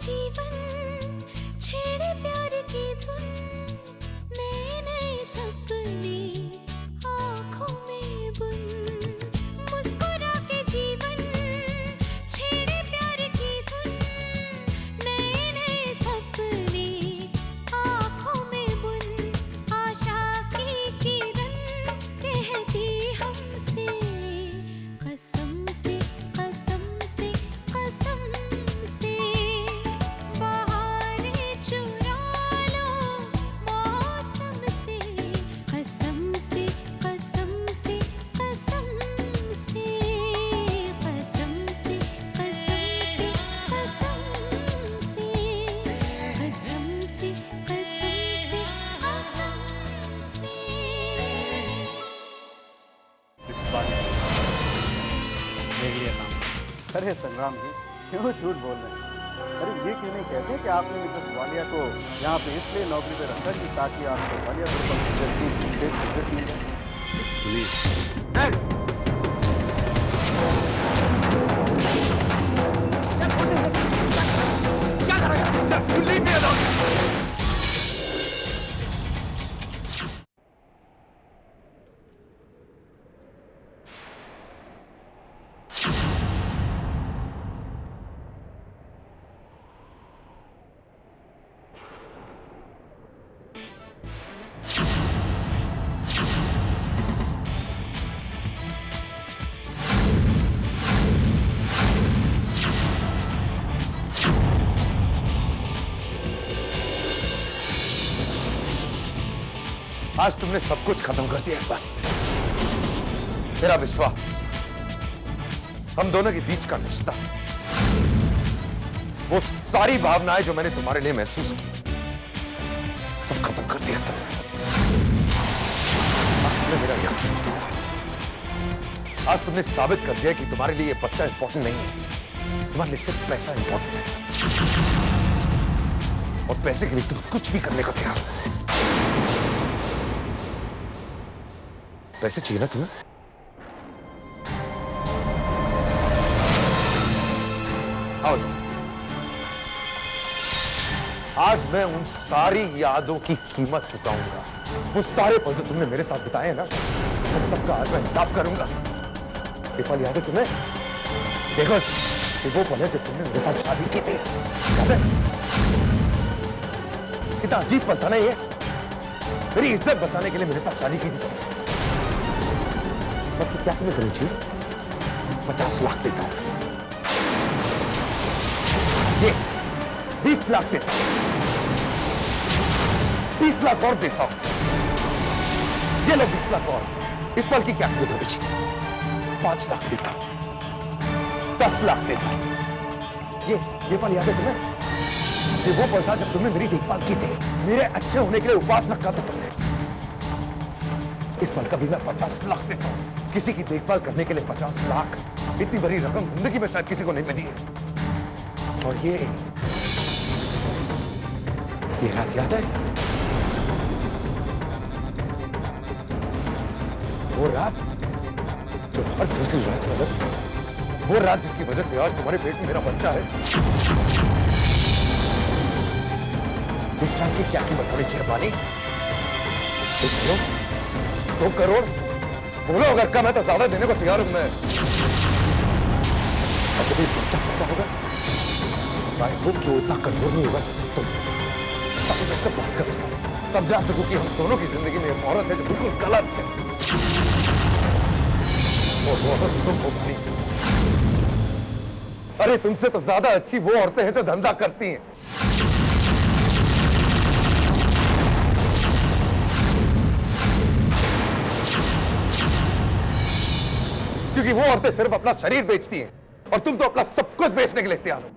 जीवन छेड़े प्यार की धुन, नए नए सपने आँखों में बुन। मुस्कुरा के जीवन छेड़े प्यार की धुन, नए नए सपने आँखों में बुन। आशा की किरण कहती हमसे कसम से कसम से कसम से, बहारें चुरा लो मौसम से, कसम से कसम से कसम से, कसम से कसम से कसम से, कसम से कसम से कसम से। इस बात मेरे लिए काम। अरे संग्राम जी, क्यों झूठ बोल रहे हैं? अरे ये क्यों नहीं कहते कि आपने मिसेस वालिया को यहाँ पे इसलिए नौकरी पे रखा कि ताकि आपको वालिया ग्रुप ऑफ इंडस्ट्रीज से सिगरेट मिल जाए। प्लीज क्या कर रहा है? Leave me alone. आज तुमने सब कुछ खत्म कर दिया इकबाल। तेरा विश्वास, हम दोनों के बीच का रिश्ता, वो सारी भावनाएं जो मैंने तुम्हारे लिए महसूस की, सब खत्म कर दिया तुमने। आज तुमने मेरा यकीन तोड़ा। आज तुमने साबित कर दिया कि तुम्हारे लिए ये बच्चा इंपॉर्टेंट नहीं है, तुम्हारे लिए सिर्फ पैसा इंपॉर्टेंट है, और पैसे के लिए तुम कुछ भी करने को तैयार हो। पैसे चाहिए ना तुम्हें? आओ। आज मैं उन सारी यादों की कीमत चुकाऊंगा। वो सारे पल जो तुमने मेरे साथ बिताए हैं ना, उन सबका आज मैं हिसाब करूंगा। ये पल याद है तुम्हें? देखो, ये वो पल है जब तुमने मेरे साथ शादी की थी, याद है? कितना अजीब पल था ना ये। मेरी इज्जत बचाने के लिए मेरे साथ शादी की थी तुमने। क्या तुम्हें करनी चाहिए? 50 लाख देता हूं। ये 20 लाख देता हूं। 20 लाख और देता हूं। ये लो 20 लाख और। इस पल की क्या कीमत होगी? 5 लाख देता हूं। 10 लाख देता हूं। ये पल याद है तुम्हें? ये वो पल था जब तुमने मेरी देखभाल की थी, मेरे अच्छे होने के लिए उपवास रखा था तुमने। इस पल का भी मैं 50 लाख देता हूं। किसी की देखभाल करने के लिए 50 लाख, इतनी बड़ी रकम जिंदगी में शायद किसी को नहीं मिली है। और ये रात याद है? वो रात जो हर दूसरी रात से अलग, वो रात जिसकी वजह से आज तुम्हारे पेट में मेरा बच्चा है। इस रात की क्या कीमत होनी चाहिए पानी? 2 करोड़ बोलो, अगर कम है तो ज्यादा देने को तैयार हूं मैं। अब कभी बच्चा पैदा होगा, आई होप कि वो इतना कठोर नहीं होगा तुम, ताकि मैं सब बात कर सकूं, समझा सकूं कि हम दोनों की जिंदगी में एक औरत है जो बिल्कुल गलत है, और वो औरत तुम हो भाई। अरे तुमसे तो ज्यादा अच्छी वो औरतें हैं जो धंधा करती हैं। क्योंकि वो औरतें सिर्फ अपना शरीर बेचती हैं, और तुम तो अपना सब कुछ बेचने के लिए तैयार हो।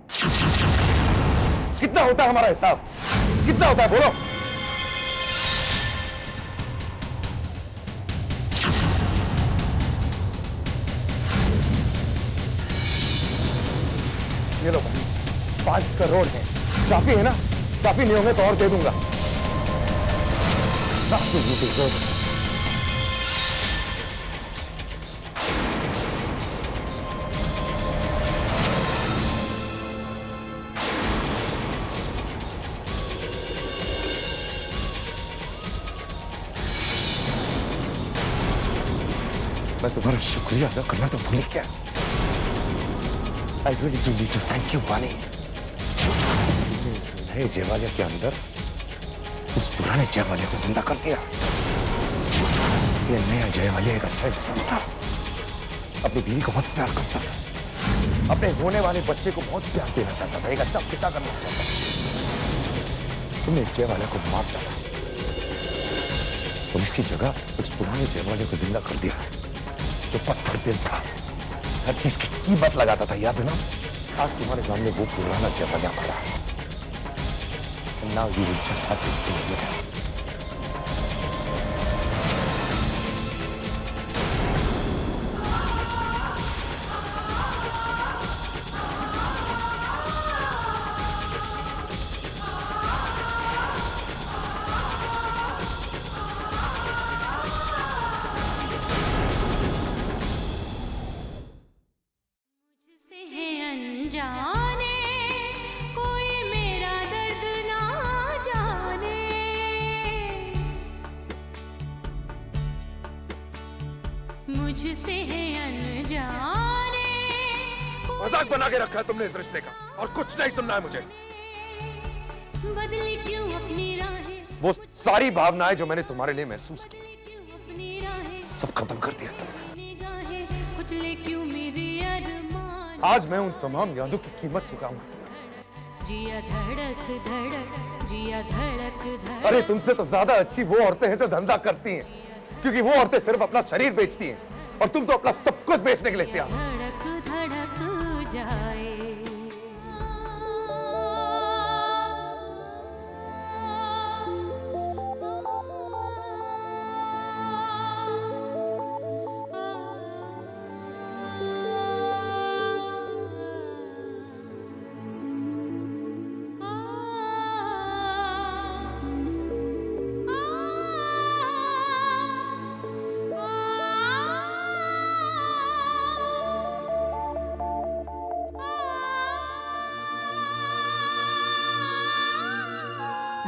कितना होता है हमारा हिसाब? कितना होता है बोलो? ये लो भाई, 5 करोड़ है। काफी है ना? काफी नहीं होंगे तो और दे दूंगा। मैं तुम्हारा शुक्रिया अदा करना तो भूल गया। I really do need to thank you, बानी। तुमने इस नए जयवालिया के अंदर उस पुराने जयवालिया को जिंदा कर दिया। ये नया जयवालिया एक अच्छा इंसान था, अपनी बीवी को बहुत प्यार करता था, अपने होने वाले बच्चे को बहुत प्यार देना चाहता था, एक अच्छा पिता करना चाहता था। तुमने इस जयवालिया को मार डाला और इसकी जगह उस पुराने जयवालिया को जिंदा कर दिया जो पत्थर दिल था, हर चीज की कीमत लगाता था, याद है ना? आज तुम्हारे सामने वो पुराना जयवालिया खड़ा है। And now you will just have to deal with it. मुझसे है अनजाने कोई मेरा दर्द ना जाने। मुझसे है अनजाने मजाक बना के रखा है तुमने इस रिश्ते का, और कुछ नहीं सुनना है मुझे। बदली क्यों अपनी राहें, वो सारी भावनाएं जो मैंने तुम्हारे लिए महसूस की, क्यों अपनी राहें, सब खत्म कर दिया तुमने। निगाहें कुचले क्यों मेरी अरमान। आज मैं उन तमाम यादों की कीमत चुकाऊंगा तुम्हें। जिया धड़क धड़क, जिया धड़क धड़क। अरे तुमसे तो ज्यादा अच्छी वो औरतें हैं जो धंधा करती हैं, क्योंकि वो औरतें सिर्फ अपना शरीर बेचती हैं और तुम तो अपना सब कुछ बेचने के लिए तैयार हो। धड़क धड़क जाए।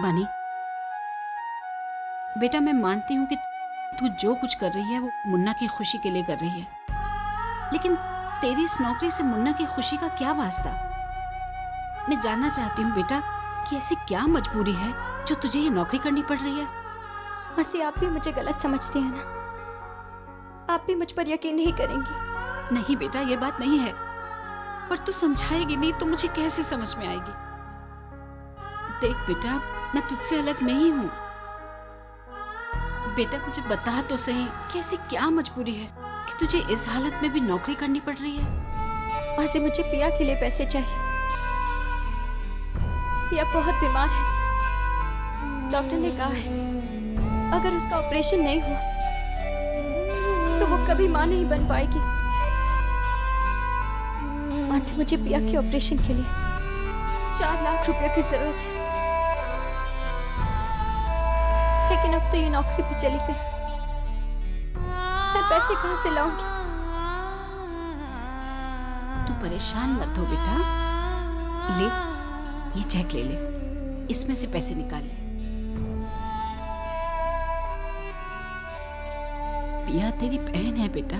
बानी, बेटा मैं मानती हूँ कि तू जो कुछ कर रही है वो मुन्ना की खुशी के लिए कर रही है, लेकिन तेरी इस नौकरी से मुन्ना की खुशी का क्या वास्ता? मैं जानना चाहती हूँ बेटा कि ऐसी क्या मजबूरी है जो तुझे ये नौकरी करनी पड़ रही है? मासी, आप भी मुझे गलत समझती हैं ना। आप भी मुझ पर यकीन नहीं करेंगी। नहीं बेटा, ये बात नहीं है, पर तू समझाएगी नहीं तो मुझे कैसे समझ में आएगी? देख बेटा, मैं तुझसे अलग नहीं हूँ। बेटा मुझे बता तो सही कि ऐसी क्या मजबूरी है कि तुझे इस हालत में भी नौकरी करनी पड़ रही है? मासी, मुझे पिया के लिए पैसे चाहिए। पिया बहुत बीमार है। डॉक्टर ने कहा है अगर उसका ऑपरेशन नहीं हुआ तो वो कभी मां नहीं बन पाएगी। मासी, मुझे पिया के ऑपरेशन के लिए 4 लाख रुपए की जरूरत है, लेकिन अब तो ये नौकरी भी चली गई। मैं पैसे कहां से लाऊंगी? तू परेशान मत हो बेटा, ले ये चेक ले ले, इसमें से पैसे निकाल ले। पिया तेरी बहन है बेटा,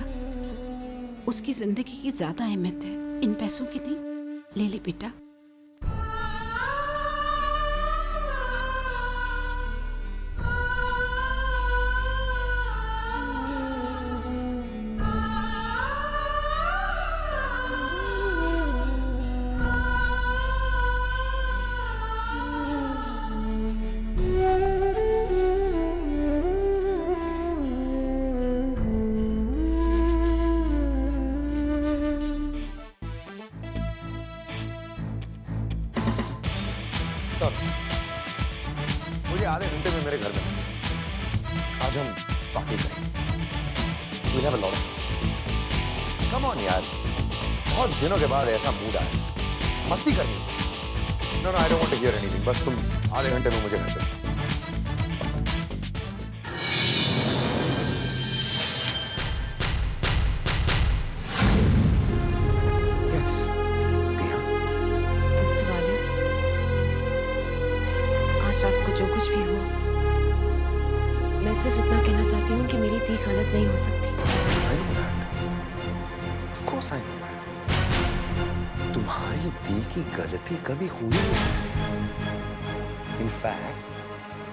उसकी जिंदगी की ज्यादा अहमियत है, इन पैसों की नहीं। ले ले बेटा। मुझे आधे घंटे में मेरे घर में आज हम पार्टी करेंगे। We'll have a lot of Come on यार, बहुत दिनों के बाद ऐसा मूड आया, मस्ती करनी है। No, I don't want to hear anything. बस तुम आधे घंटे में मुझे घर पे। Yes, पिया। मिस्टर वालिया, आज रात को जो कुछ भी हुआ, मैं सिर्फ इतना कहना चाहती हूँ कि मेरी तीख हालत नहीं हो सकती। Course I know. तुम्हारी दी की गलती कभी हुई नहीं। इनफैक्ट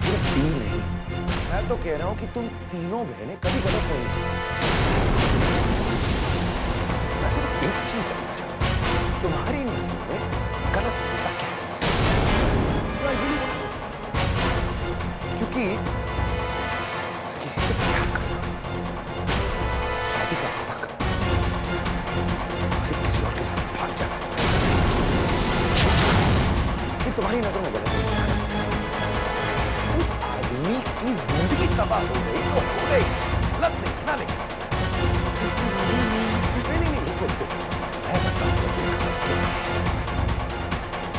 सिर्फ दी नहीं, मैं तो कह रहा हूं कि तुम तीनों बहनें कभी गलत नहीं थी। मैं सिर्फ एक चीज जानना चाहता हूं, तुम्हारी नजर में गलत होता क्या है? क्योंकि किसी से प्यार करना, शादी का वादा करना, फिर किसी और के साथ भाग जाना, ये तुम्हारी नजर में गलत है। उस आदमी की जिंदगी तबाह हो गई तो हो गई, गलत नहीं ना। लेकिन मिस्टर वालिया, मैं यहाँ से नहीं, मैं बताऊंगा कि गलत क्या है।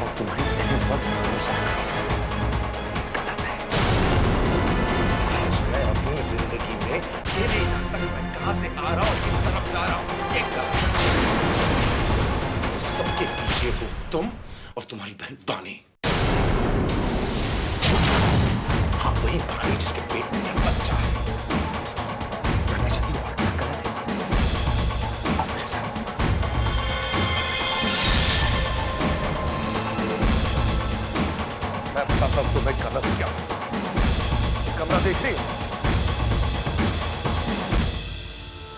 और तुम्हारी बहन पर भरोसा करना गलत है। आज मैं अपनी जिंदगी में ये नहीं जानता कि मैं कहां से आ रहा हूं, किस तरफ जा रहा हूं, ये गलत है। सबके पीछे हो तुम और तुम्हारी बहन बानी। हाँ, वही बानी जिसके पेट में एक बच्चा है। जानना चाहती हूँ और क्या गलत है? आप मेरे साथ मैं बताता हूं तुम्हें गलत क्या है। कमरा देख रही हो?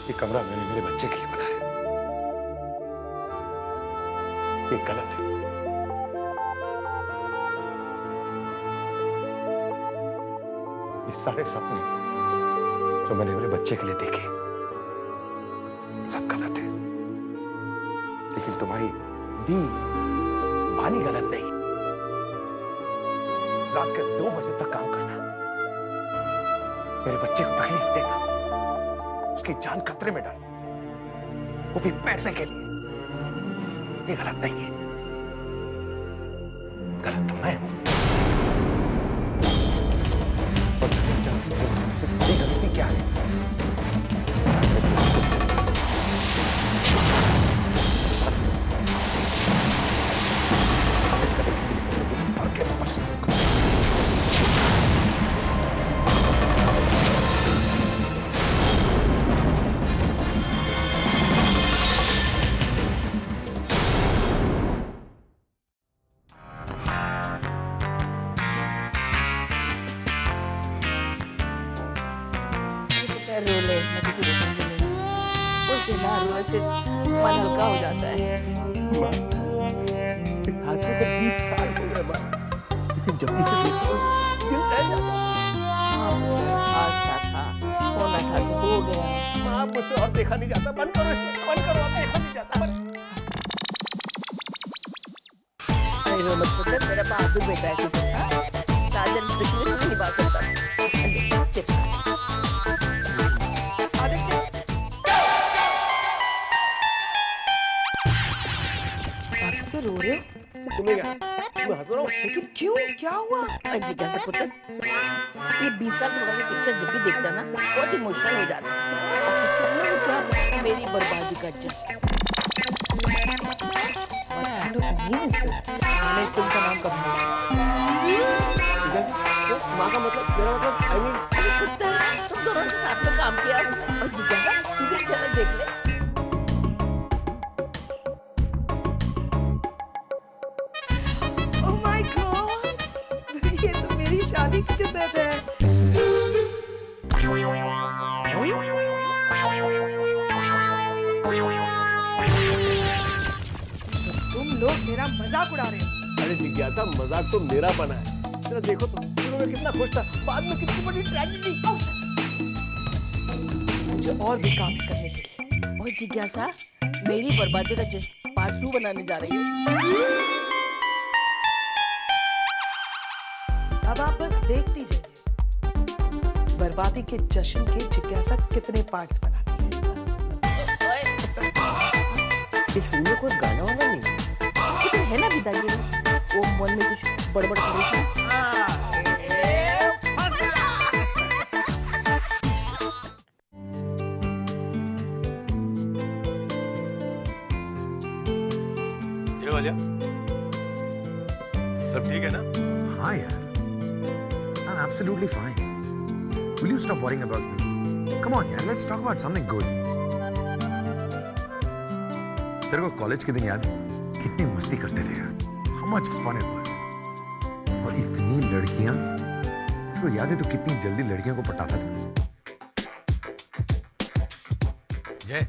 ये कमरा मैंने मेरे बच्चे के लिए बनाया है। ये गलत है। ये सारे सपने जो मैंने मेरे बच्चे के लिए देखे सब गलत है। लेकिन तुम्हारी दी बानी गलत नहीं। रात के 2 बजे तक काम करना, मेरे बच्चे को तकलीफ देना, उसकी जान खतरे में डालना, वो भी पैसे के लिए, ये गलत नहीं है। गलत तो मैं हूं। और जानना चाहती हूं सबसे बड़ी गलती क्या है? इस गलती के लिए मुझसे कुछ भर के पछताऊंगा। रोले नदी की रोकने के लिए उल्टे ना रोने से मन हल्का हो जाता है। इस हादसे को 20 साल हो गए मां, लेकिन जब भी इसे देखता हूं दिल दहल जाता है। हादसा था, होना था, हो गया। मां, मुझसे और देखा नहीं जाता। बंद करो इसे, बंद करो, अब देखा नहीं जाता। नहीं रो मत पुत्र, मेरा बहादुर बेटा है तू। साजन दुश्मनी नहीं निभा सकता। रो रहे हो? तुम्हें क्या? मैं हंस रहा हूं। लेकिन क्यों, क्या हुआ? जिज्ञासा पुत्र, ये 20 साल पुरानी पिक्चर जब भी देखता है ना बहुत इमोशनल हो जाता है। और पिक्चर में वो क्या, मेरी बर्बादी का जश्न। What kind of name is this? मैंने इस फिल्म का नाम कभी नहीं सुना। माँ का मतलब, मेरा मतलब, I mean, पुत्र, तुम दोनों ने साथ में काम किया और जिज्ञासा तू भी चला देख ले। Oh my God! ये तो मेरी शादी की कैसेट है। तुम लोग मेरा मजाक उड़ा रहे हो। अरे जिज्ञासा, मजाक तो मेरा बना है। जरा देखो तो, शुरू में कितना खुश था, बाद में कितनी बड़ी ट्रेजेडी। मुझे और भी काम करने के लिए। और जिज्ञासा मेरी बर्बादी का जश्न पार्ट 2 बनाने जा रही है। अब आप बस देखती जाइए बर्बादी के जश्न के जिज्ञासा कितने पार्ट्स बनाती है। इस फिल्म में कोई गाना वाला नहीं है। लेकिन है ना पिताजी, वो मन में कुछ बड़बड़ कर रही थी। ये वालिया, सब ठीक है ना? हाँ यार, I'm absolutely fine. Will you stop worrying about me? Come on, yaar, let's talk about something good. तेरे को कॉलेज के दिन याद है? कितनी मस्ती करते थे यार। How much fun it was. और इतनी लड़कियां, तेरे को याद है तो कितनी जल्दी लड़कियों को पटाता था। जय,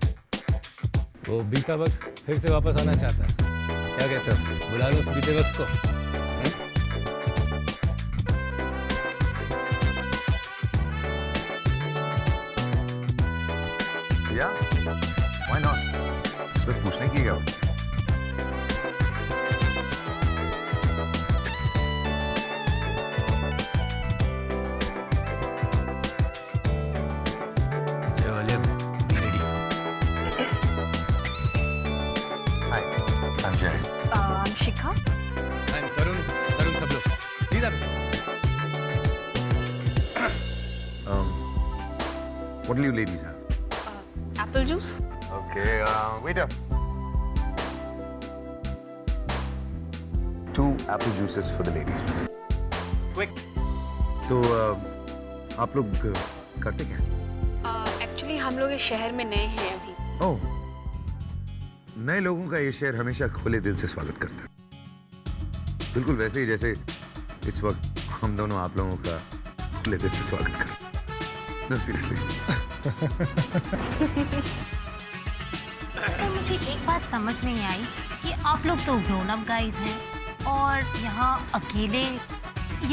वो बीता वक्त फिर से वापस आना चाहता है। क्या कहते हो, बुला लो उस बीते वक्त को। या why not? इस पर पूछने की क्या? शिखा, तरुण सब लोग प्लीज आप। What do you ladies have? Apple juice. Okay, waiter. 2 apple juices for the ladies, please. Quick. तो आप लोग करते क्या? एक्चुअली हम लोग इस शहर में नए हैं अभी। ओह, नए लोगों का ये शहर हमेशा खुले दिल से स्वागत करता है, बिल्कुल वैसे ही जैसे इस वक्त हम दोनों आप लोगों का खुले दिल से स्वागत करें। No, seriously. तो मुझे एक बात समझ नहीं आई कि आप लोग तो ग्रोन अप गाइज हैं और यहाँ अकेले,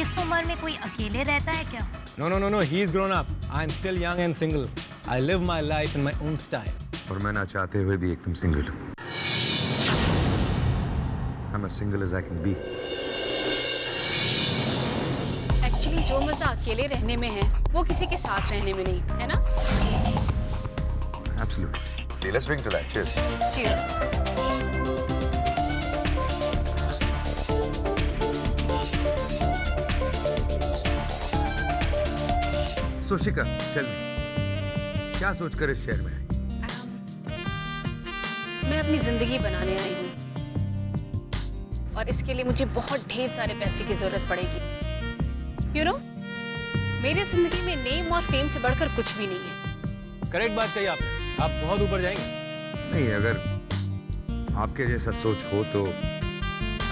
इस उम्र में कोई अकेले रहता है क्या? No, he is grown up. I am still young and single. I live my life in my own style. और मैं ना चाहते हुए भी एकदम सिंगल हूँ। I'm as single as I can be. Actually जो मजा अकेले रहने में है वो किसी के साथ रहने में नहीं है ना। Absolutely. Okay, let's drink to that. Cheers. Cheers. So Shika, tell me, क्या सोचकर इस शहर में आई? मैं अपनी जिंदगी बनाने आई हूँ और इसके लिए मुझे बहुत ढेर सारे पैसे की जरूरत पड़ेगी। You know, मेरी जिंदगी में नेम और फेम से बढ़कर कुछ भी नहीं है। करेक्ट बात कही आपने, आप बहुत ऊपर जाएंगे। नहीं, अगर आपके जैसा सोच हो तो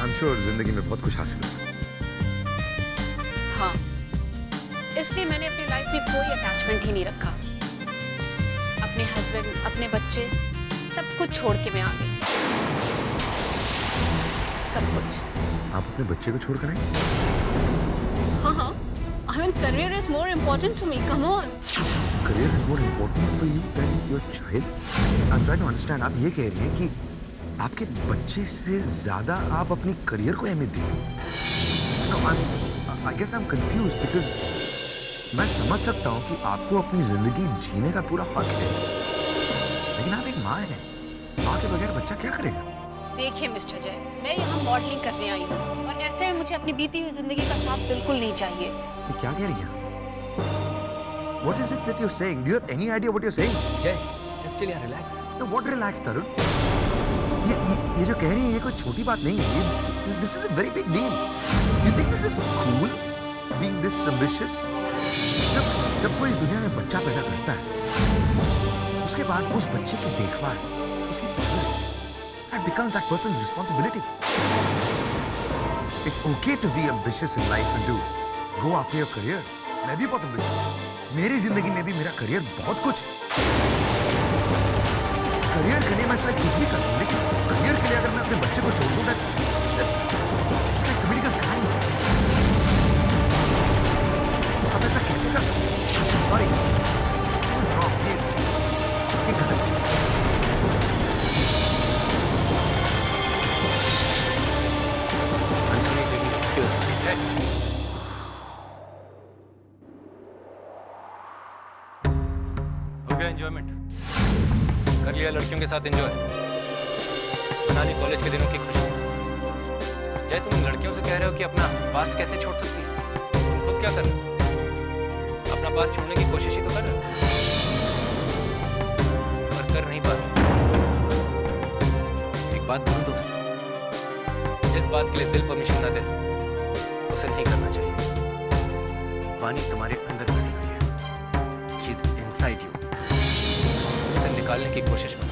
I'm sure जिंदगी में बहुत कुछ हासिल हो सकता है। हाँ, इसलिए मैंने अपनी लाइफ में कोई अटैचमेंट ही नहीं रखा। अपने हस्बैंड, अपने बच्चे, सब कुछ छोड़ के मैं आ गई। सब कुछ। आप अपने बच्चे को छोड़कर आए? हाँ। I mean, career is more important to me. Come on. Career is more important for you than your child? I'm trying to understand. आप ये कह रही हैं कि आपके बच्चे से ज्यादा आप अपनी करियर को अहमियत देती हैं? No, I guess I'm confused because मैं समझ सकता हूँ कि आपको अपनी जिंदगी जीने का पूरा हक है, लेकिन आप एक माँ हैं। माँ के बगैर बच्चा क्या करेगा? देखिए मिस्टर जय, मैं यहाँ मॉडलिंग करने आई हूँ और ऐसे में मुझे अपनी बीती हुई जिंदगी का साथ बिल्कुल नहीं चाहिए। ये क्या कह रही हैं? What is it that you're saying? Do you have any idea what you're saying? जय, just chill and relax. No, what relax, Tarun? ये जो कह रही है ये कोई छोटी बात नहीं है। This is a very big deal. You think this is cool? Being this ambitious? जब कोई इस दुनिया में बच्चा पैदा करता है, उसके बाद उस बच्चे की देखभाल, उसकी परवरिश, that becomes that person's responsibility. It's okay to be ambitious in life and to go after your career. मैं भी बहुत ambitious हूँ। मेरी जिंदगी में भी मेरा करियर बहुत कुछ है। करियर के लिए मैं शायद कुछ भी कर लूँ, लेकिन करियर के लिए अगर मैं अपने बच्चे को छोड़ दूँ, that's like committing a crime. आप ऐसा कैसे कर सकते हैं? Sorry, this is wrong. ये गलत है। I'm sorry, baby. Excuse me. हो गया एंजॉयमेंट, कर लिया लड़कियों के साथ एंजॉय, बना ली कॉलेज के दिनों की खुशी। जय, तुम लड़कियों से कह रहे हो कि अपना पास्ट कैसे छोड़ सकती है? तुम खुद क्या कर रहे हो? अपना पास्ट छोड़ने की कोशिश ही तो कर रहे हो, पर कर नहीं पा रहे। एक बात बोलो दोस्त, जिस बात के लिए दिल परमिशन ना दे उसे नहीं करना चाहिए। पानी तुम्हारे अंदर बसी हुई है, शी इज इनसाइड यू, उसे निकालने की कोशिश मत